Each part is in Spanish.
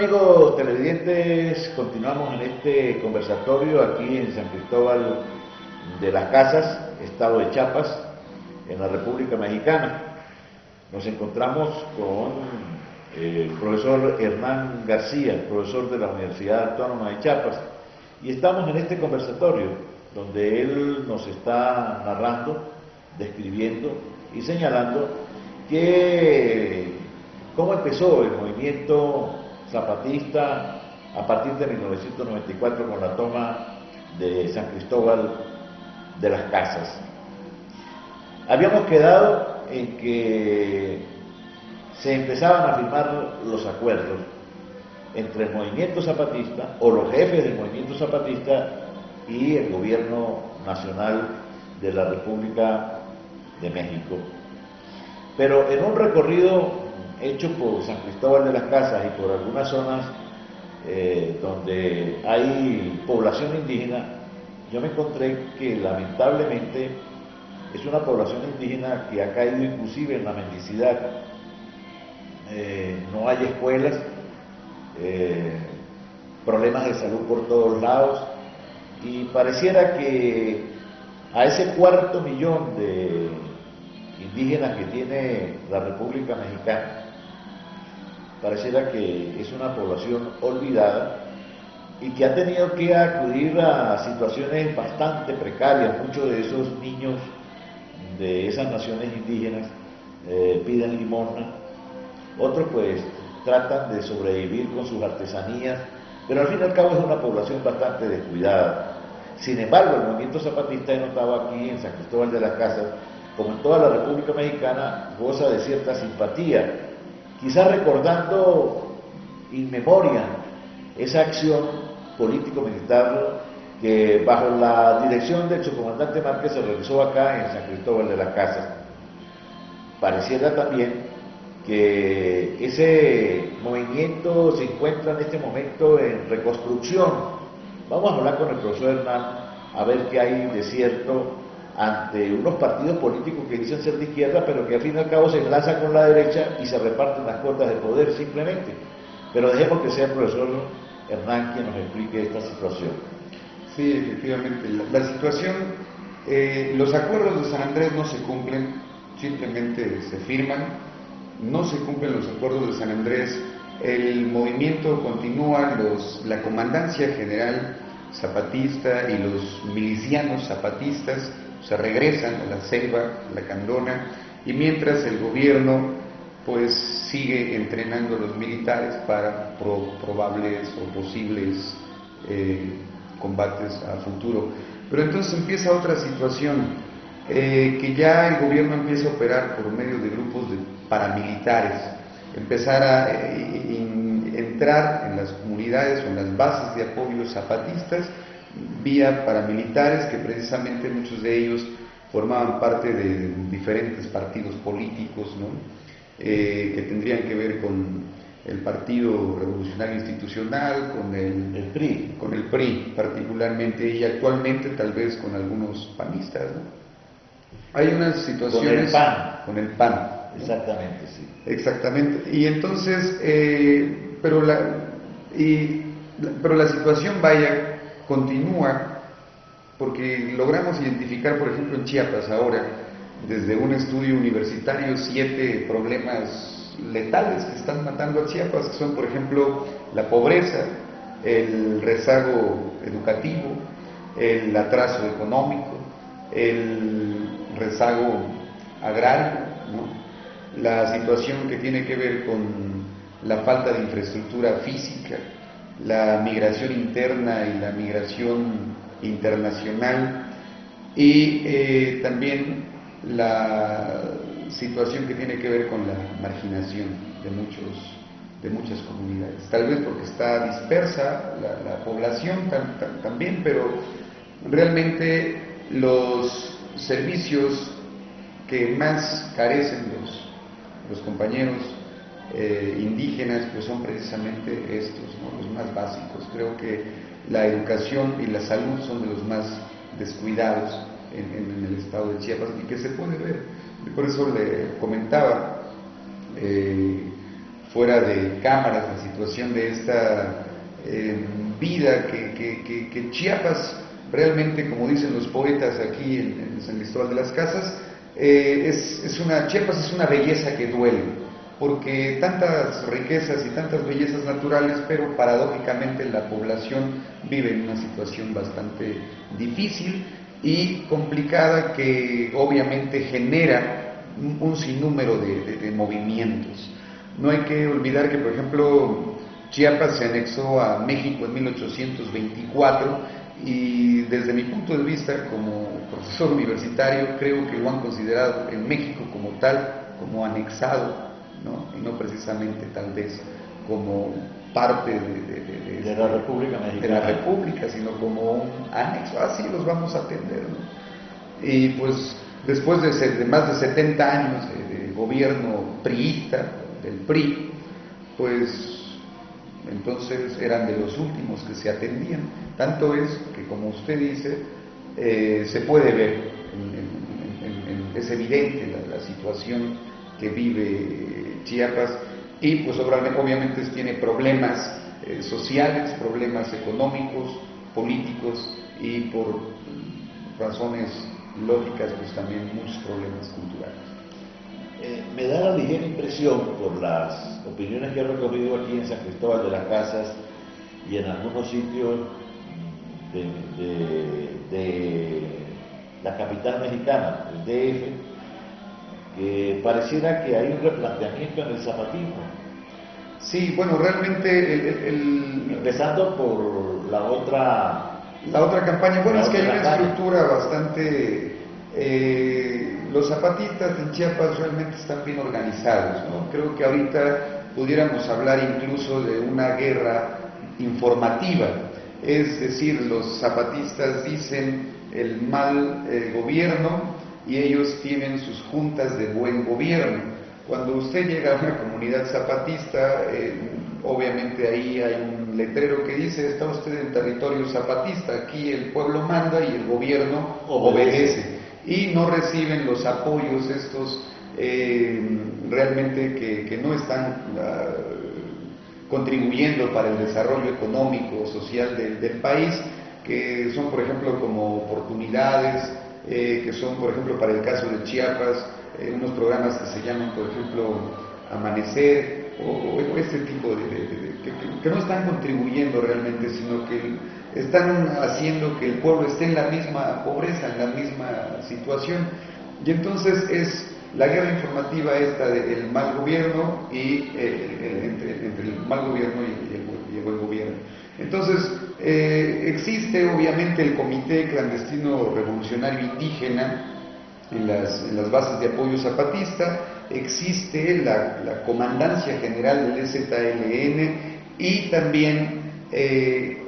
amigos televidentes? Continuamos en este conversatorio aquí en San Cristóbal de las Casas, estado de Chiapas, en la República Mexicana. Nos encontramos con el profesor Hernán García, profesor de la Universidad Autónoma de Chiapas, y estamos en este conversatorio donde él nos está narrando, describiendo y señalando cómo empezó el movimiento zapatista a partir de 1994 con la toma de San Cristóbal de las Casas. Habíamos quedado en que se empezaban a firmar los acuerdos entre el movimiento zapatista o los jefes del movimiento zapatista y el gobierno nacional de la República de México. Pero en un recorrido hecho por San Cristóbal de las Casas y por algunas zonas donde hay población indígena, yo me encontré que lamentablemente es una población indígena que ha caído inclusive en la mendicidad. No hay escuelas, problemas de salud por todos lados, y pareciera que a ese 250.000 de indígenas que tiene la República Mexicana, pareciera que es una población olvidada y que ha tenido que acudir a situaciones bastante precarias. Muchos de esos niños de esas naciones indígenas piden limosna, otros pues tratan de sobrevivir con sus artesanías, pero al fin y al cabo es una población bastante descuidada. Sin embargo, el movimiento zapatista, he notado aquí en San Cristóbal de las Casas, como en toda la República Mexicana, goza de cierta simpatía, quizás recordando in memoria esa acción político-militar que bajo la dirección del subcomandante Márquez se realizó acá en San Cristóbal de las Casas. Pareciera también que ese movimiento se encuentra en este momento en reconstrucción. Vamos a hablar con el profesor Hernán a ver qué hay de cierto ante unos partidos políticos que dicen ser de izquierda, pero que al fin y al cabo se enlazan con la derecha y se reparten las cuotas de poder simplemente. Pero dejemos que sea el profesor Hernán quien nos explique esta situación. Sí, efectivamente, la situación, los acuerdos de San Andrés no se cumplen, simplemente se firman, no se cumplen los acuerdos de San Andrés, el movimiento continúa, la comandancia general zapatista y los milicianos zapatistas se regresan a la selva, a la Candona, y mientras el gobierno pues sigue entrenando a los militares para probables o posibles combates a futuro. Pero entonces empieza otra situación, que ya el gobierno empieza a operar por medio de grupos de paramilitares, empezar a entrar en las comunidades o en las bases de apoyo zapatistas vía paramilitares, que precisamente muchos de ellos formaban parte de diferentes partidos políticos, ¿no? Que tendrían que ver con el Partido Revolucionario Institucional, con el PRI particularmente, y actualmente tal vez con algunos panistas, ¿no? Hay unas situaciones con el PAN, ¿no? Exactamente, sí. Exactamente. Y entonces, pero la situación continúa, porque logramos identificar, por ejemplo, en Chiapas ahora, desde un estudio universitario, 7 problemas letales que están matando a Chiapas, que son, por ejemplo, la pobreza, el rezago educativo, el atraso económico, el rezago agrario, ¿no? La situación que tiene que ver con la falta de infraestructura física, la migración interna y la migración internacional, y también la situación que tiene que ver con la marginación de muchas comunidades, tal vez porque está dispersa la población también, pero realmente los servicios que más carecen los compañeros indígenas pues son precisamente estos, ¿no? Los más básicos. Creo que la educación y la salud son de los más descuidados en el estado de Chiapas, y que se puede ver. Por eso le comentaba, fuera de cámaras la situación de esta vida que Chiapas realmente, como dicen los poetas aquí en San Cristóbal de las Casas, Chiapas es una belleza que duele, porque tantas riquezas y tantas bellezas naturales, pero paradójicamente la población vive en una situación bastante difícil y complicada que obviamente genera un sinnúmero de movimientos. No hay que olvidar que, por ejemplo, Chiapas se anexó a México en 1824 y desde mi punto de vista como profesor universitario creo que lo han considerado en México como tal, como anexado, ¿no? Y no precisamente tal vez como parte de la República Mexicana. De la República, sino como un anexo, así los vamos a atender, ¿no? Y pues después de más de 70 años de gobierno priista, del PRI, pues entonces eran de los últimos que se atendían. Tanto es que, como usted dice, se puede ver, es evidente la situación que vive Chiapas y pues obviamente tiene problemas sociales, problemas económicos, políticos y por razones lógicas pues también muchos problemas culturales. Me da la ligera impresión, por las opiniones que he recogido aquí en San Cristóbal de las Casas y en algunos sitios de la capital mexicana, el DF, que pareciera que hay un replanteamiento en el zapatismo. Sí, bueno, realmente empezando por la otra campaña, bueno, es que hay una estructura bastante... los zapatistas en Chiapas realmente están bien organizados, ¿no? Creo que ahorita pudiéramos hablar incluso de una guerra informativa, es decir, los zapatistas dicen el mal gobierno y ellos tienen sus juntas de buen gobierno. Cuando usted llega a una comunidad zapatista, obviamente ahí hay un letrero que dice: está usted en territorio zapatista, aquí el pueblo manda y el gobierno obedece. Y no reciben los apoyos estos realmente que no están contribuyendo para el desarrollo económico, social del país, que son, por ejemplo, como oportunidades, que son, por ejemplo, para el caso de Chiapas, unos programas que se llaman, por ejemplo, Amanecer, o este tipo que no están contribuyendo realmente, sino que están haciendo que el pueblo esté en la misma pobreza, en la misma situación. Y entonces es la guerra informativa esta del mal gobierno y entre el mal gobierno y el buen gobierno. Entonces existe obviamente el Comité Clandestino Revolucionario Indígena en las bases de apoyo zapatista, existe la Comandancia General del EZLN y también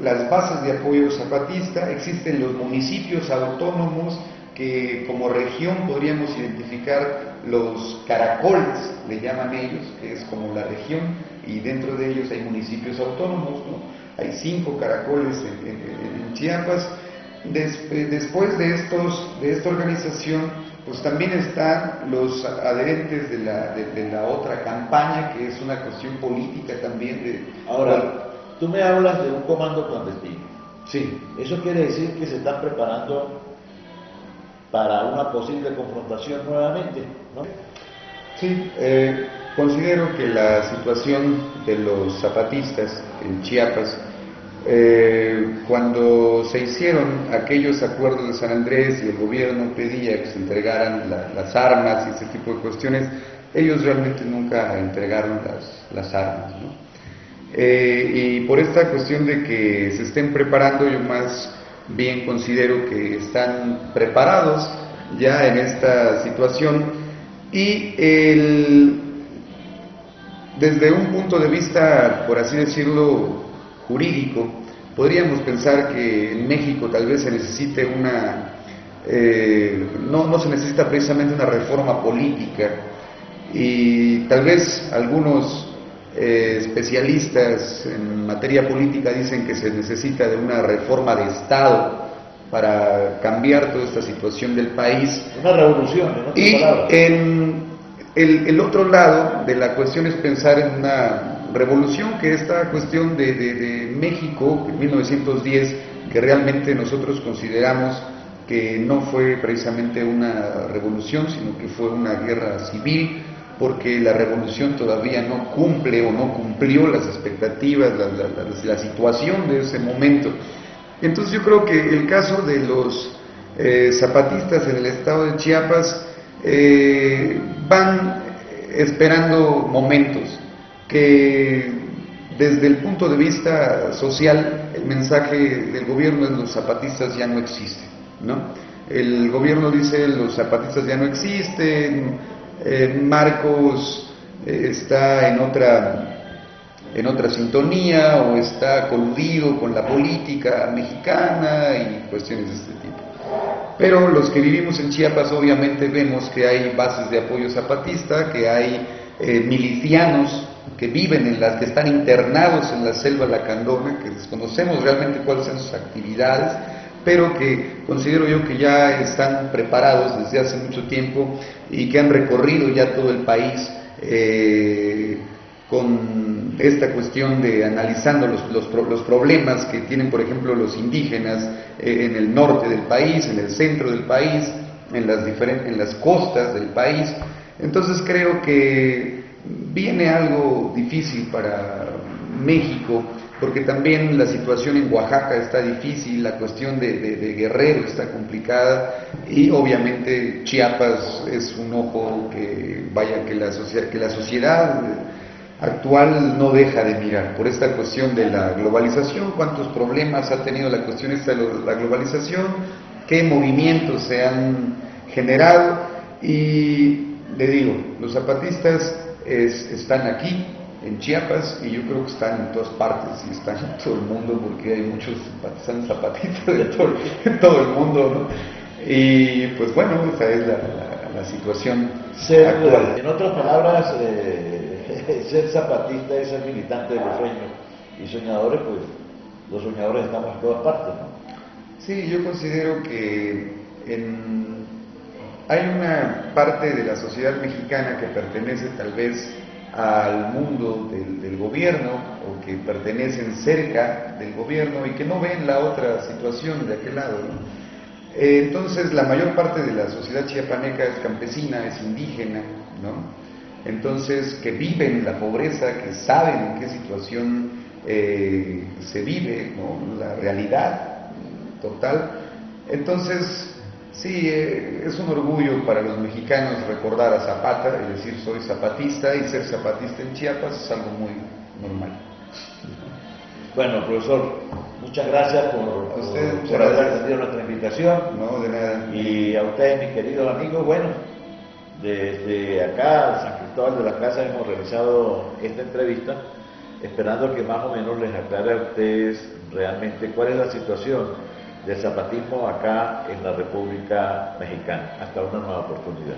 las bases de apoyo zapatista, existen los municipios autónomos que como región podríamos identificar los caracoles, le llaman ellos, que es como la región, y dentro de ellos hay municipios autónomos, ¿no? Hay 5 caracoles en Chiapas. Después de esta organización, pues también están los adherentes de la otra campaña, que es una cuestión política también. Ahora, tú me hablas de un comando clandestino. Sí. Eso quiere decir que se están preparando para una posible confrontación nuevamente, ¿no? Sí, considero que la situación de los zapatistas en Chiapas, cuando se hicieron aquellos acuerdos de San Andrés y el gobierno pedía que se entregaran las armas y ese tipo de cuestiones, ellos realmente nunca entregaron las armas, ¿no? Y por esta cuestión de que se estén preparando, yo más bien considero que están preparados ya en esta situación y desde un punto de vista, por así decirlo, jurídico, podríamos pensar que en México tal vez se necesite no se necesita precisamente una reforma política, y tal vez algunos especialistas en materia política dicen que se necesita de una reforma de Estado para cambiar toda esta situación del país. Una revolución, en otras palabras. el otro lado de la cuestión es pensar en una revolución, que esta cuestión de México, en 1910, que realmente nosotros consideramos que no fue precisamente una revolución, sino que fue una guerra civil, porque la revolución todavía no cumple o no cumplió las expectativas, la situación de ese momento. Entonces yo creo que el caso de los zapatistas en el estado de Chiapas van esperando momentos que desde el punto de vista social el mensaje del gobierno es los zapatistas ya no existen, ¿no? El gobierno dice los zapatistas ya no existen, Marcos está en otra sintonía o está coludido con la política mexicana y cuestiones de este tipo. Pero los que vivimos en Chiapas obviamente vemos que hay bases de apoyo zapatista, que hay milicianos que viven que están internados en la selva lacandona, que desconocemos realmente cuáles son sus actividades, pero que considero yo que ya están preparados desde hace mucho tiempo y que han recorrido ya todo el país con esta cuestión de analizando los problemas que tienen, por ejemplo, los indígenas en el norte del país, en el centro del país, en las costas del país. Entonces creo que viene algo difícil para México, porque también la situación en Oaxaca está difícil, la cuestión de Guerrero está complicada y obviamente Chiapas es un ojo que la sociedad actual no deja de mirar por esta cuestión de la globalización, cuántos problemas ha tenido la cuestión esta de la globalización, qué movimientos se han generado y le digo, los zapatistas están aquí en Chiapas y yo creo que están en todas partes y están en todo el mundo porque hay muchos simpatizantes zapatistas en todo el mundo, ¿no? Y pues bueno, esa es la situación actual. En otras palabras, ser zapatista es ser militante de los sueños y soñadores, pues los soñadores estamos en todas partes, ¿no? Sí, yo considero que hay una parte de la sociedad mexicana que pertenece tal vez al mundo del gobierno o que pertenecen cerca del gobierno y que no ven la otra situación de aquel lado, ¿no? Entonces la mayor parte de la sociedad chiapaneca es campesina, es indígena, ¿no? Entonces que viven la pobreza, que saben en qué situación se vive, ¿no? La realidad total. Entonces sí, es un orgullo para los mexicanos recordar a Zapata, es decir, soy zapatista, y ser zapatista en Chiapas es algo muy normal. Bueno, profesor, muchas gracias por haber atendido nuestra invitación. No, de nada. Y a ustedes, mis queridos amigos, bueno, desde acá, San Cristóbal de las Casas, hemos realizado esta entrevista, esperando que más o menos les aclare a ustedes realmente cuál es la situación del zapatismo acá en la República Mexicana. Hasta una nueva oportunidad.